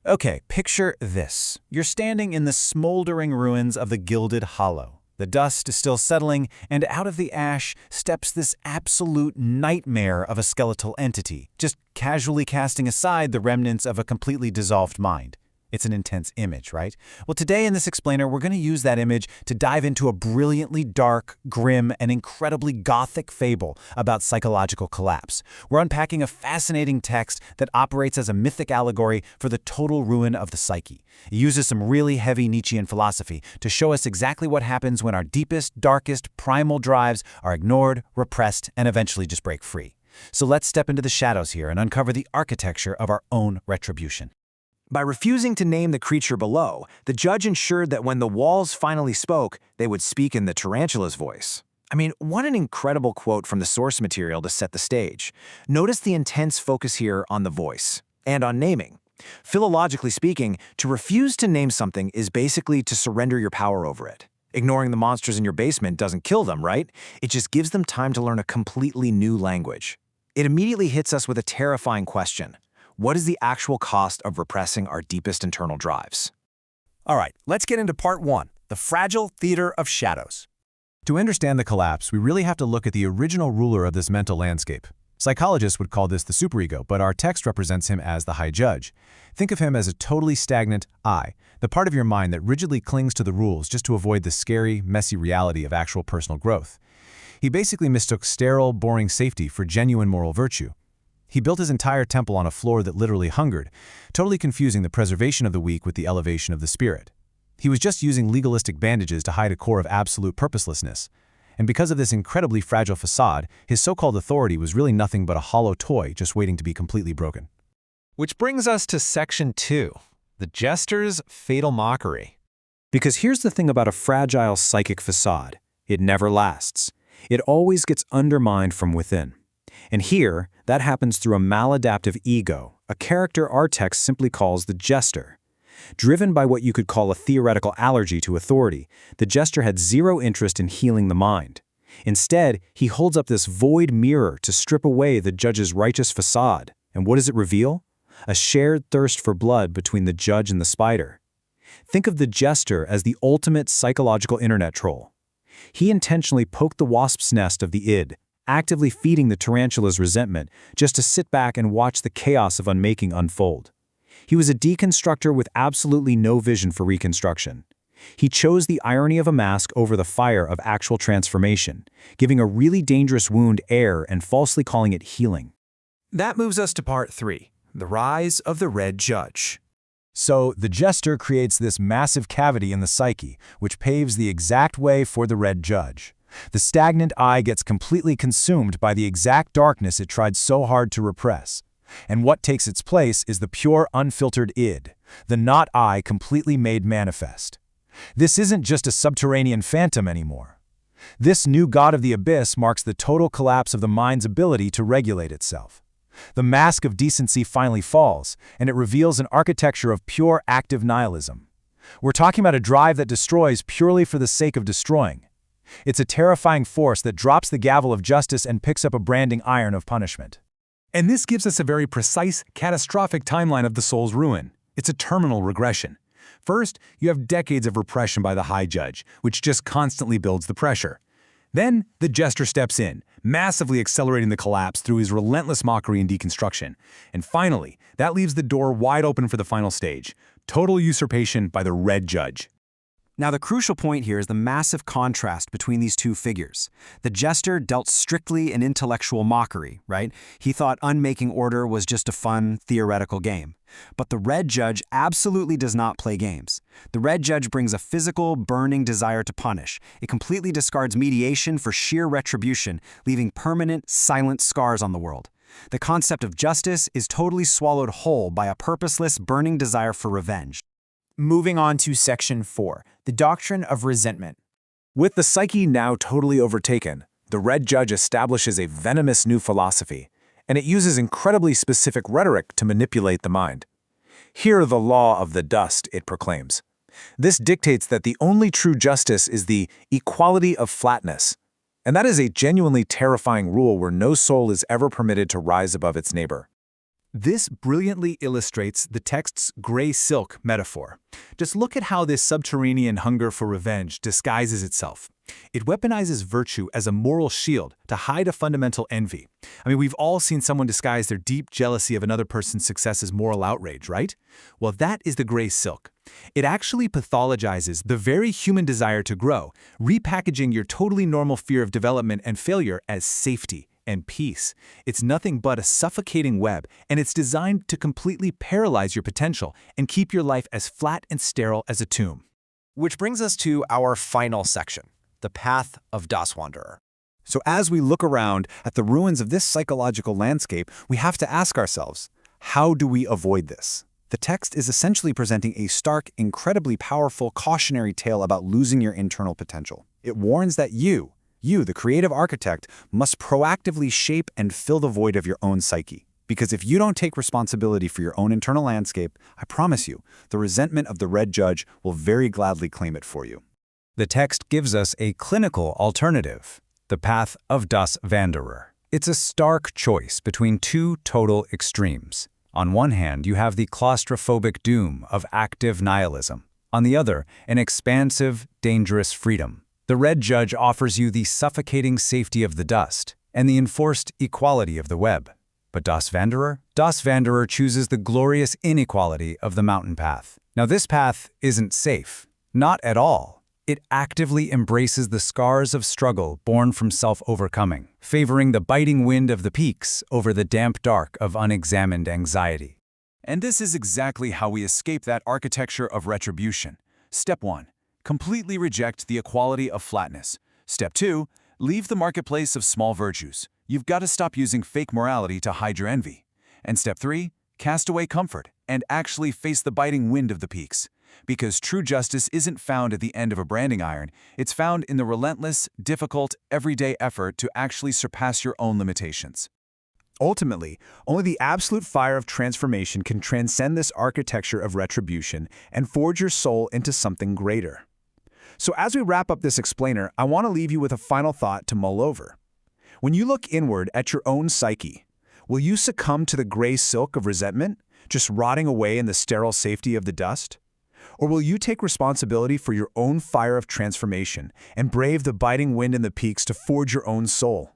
Okay, picture this. You're standing in the smoldering ruins of the Gilded Hollow. The dust is still settling, and out of the ash steps this absolute nightmare of a skeletal entity, just casually casting aside the remnants of a completely dissolved mind. It's an intense image, right? Well, today in this explainer, we're going to use that image to dive into a brilliantly dark, grim, and incredibly gothic fable about psychological collapse. We're unpacking a fascinating text that operates as a mythic allegory for the total ruin of the psyche. It uses some really heavy Nietzschean philosophy to show us exactly what happens when our deepest, darkest, primal drives are ignored, repressed, and eventually just break free. So let's step into the shadows here and uncover the architecture of our own retribution. By refusing to name the creature below, the judge ensured that when the walls finally spoke, they would speak in the tarantula's voice. I mean, what an incredible quote from the source material to set the stage. Notice the intense focus here on the voice and on naming. Philologically speaking, to refuse to name something is basically to surrender your power over it. Ignoring the monsters in your basement doesn't kill them, right? It just gives them time to learn a completely new language. It immediately hits us with a terrifying question. What is the actual cost of repressing our deepest internal drives? All right, let's get into part one, the fragile theater of shadows. To understand the collapse, we really have to look at the original ruler of this mental landscape. Psychologists would call this the superego, but our text represents him as the high judge. Think of him as a totally stagnant I, the part of your mind that rigidly clings to the rules just to avoid the scary, messy reality of actual personal growth. He basically mistook sterile, boring safety for genuine moral virtue. He built his entire temple on a floor that literally hungered, totally confusing the preservation of the weak with the elevation of the spirit. He was just using legalistic bandages to hide a core of absolute purposelessness. And because of this incredibly fragile facade, his so-called authority was really nothing but a hollow toy just waiting to be completely broken. Which brings us to section 2, the jester's fatal mockery. Because here's the thing about a fragile psychic facade. It never lasts. It always gets undermined from within. And here, that happens through a maladaptive ego, a character our text simply calls the jester. Driven by what you could call a theoretical allergy to authority, the jester had zero interest in healing the mind. Instead, he holds up this void mirror to strip away the judge's righteous facade. And what does it reveal? A shared thirst for blood between the judge and the spider. Think of the jester as the ultimate psychological internet troll. He intentionally poked the wasp's nest of the id, actively feeding the tarantula's resentment just to sit back and watch the chaos of unmaking unfold. He was a deconstructor with absolutely no vision for reconstruction. He chose the irony of a mask over the fire of actual transformation, giving a really dangerous wound air and falsely calling it healing. That moves us to part 3, the rise of the Red Judge. So, the jester creates this massive cavity in the psyche, which paves the exact way for the Red Judge. The stagnant I gets completely consumed by the exact darkness it tried so hard to repress. And what takes its place is the pure, unfiltered id, the not I completely made manifest. This isn't just a subterranean phantom anymore. This new god of the abyss marks the total collapse of the mind's ability to regulate itself. The mask of decency finally falls, and it reveals an architecture of pure active nihilism. We're talking about a drive that destroys purely for the sake of destroying. It's a terrifying force that drops the gavel of justice and picks up a branding iron of punishment. And this gives us a very precise, catastrophic timeline of the soul's ruin. It's a terminal regression. First, you have decades of repression by the high judge, which just constantly builds the pressure. Then, the jester steps in, massively accelerating the collapse through his relentless mockery and deconstruction. And finally, that leaves the door wide open for the final stage, total usurpation by the Red Judge. Now, the crucial point here is the massive contrast between these two figures. The jester dealt strictly in intellectual mockery, right? He thought unmaking order was just a fun, theoretical game. But the Red Judge absolutely does not play games. The Red Judge brings a physical, burning desire to punish. It completely discards mediation for sheer retribution, leaving permanent, silent scars on the world. The concept of justice is totally swallowed whole by a purposeless, burning desire for revenge. Moving on to section 4, the doctrine of resentment. With the psyche now totally overtaken, the Red Judge establishes a venomous new philosophy, and it uses incredibly specific rhetoric to manipulate the mind. Hear the law of the dust, it proclaims. This dictates that the only true justice is the equality of flatness, and that is a genuinely terrifying rule where no soul is ever permitted to rise above its neighbor. This brilliantly illustrates the text's gray silk metaphor. Just look at how this subterranean hunger for revenge disguises itself. It weaponizes virtue as a moral shield to hide a fundamental envy. I mean, we've all seen someone disguise their deep jealousy of another person's success as moral outrage, right? Well, that is the gray silk. It actually pathologizes the very human desire to grow, repackaging your totally normal fear of development and failure as safety and peace. It's nothing but a suffocating web, and it's designed to completely paralyze your potential and keep your life as flat and sterile as a tomb. Which brings us to our final section, the path of Das Wanderer. So as we look around at the ruins of this psychological landscape, we have to ask ourselves, how do we avoid this? The text is essentially presenting a stark, incredibly powerful cautionary tale about losing your internal potential. It warns that you, the creative architect, must proactively shape and fill the void of your own psyche. Because if you don't take responsibility for your own internal landscape, I promise you, the resentment of the Red Judge will very gladly claim it for you. The text gives us a clinical alternative, the path of Das Wanderer. It's a stark choice between two total extremes. On one hand, you have the claustrophobic doom of active nihilism. On the other, an expansive, dangerous freedom. The Red Judge offers you the suffocating safety of the dust and the enforced equality of the web. But Das Wanderer? Das Wanderer chooses the glorious inequality of the mountain path. Now this path isn't safe. Not at all. It actively embraces the scars of struggle born from self-overcoming, favoring the biting wind of the peaks over the damp dark of unexamined anxiety. And this is exactly how we escape that architecture of retribution. Step 1. Completely reject the equality of flatness. Step 2. Leave the marketplace of small virtues. You've got to stop using fake morality to hide your envy. And step 3. Cast away comfort and actually face the biting wind of the peaks. Because true justice isn't found at the end of a branding iron, it's found in the relentless, difficult, everyday effort to actually surpass your own limitations. Ultimately, only the absolute fire of transformation can transcend this architecture of retribution and forge your soul into something greater. So as we wrap up this explainer, I want to leave you with a final thought to mull over. When you look inward at your own psyche, will you succumb to the gray silk of resentment, just rotting away in the sterile safety of the dust? Or will you take responsibility for your own fire of transformation and brave the biting wind in the peaks to forge your own soul?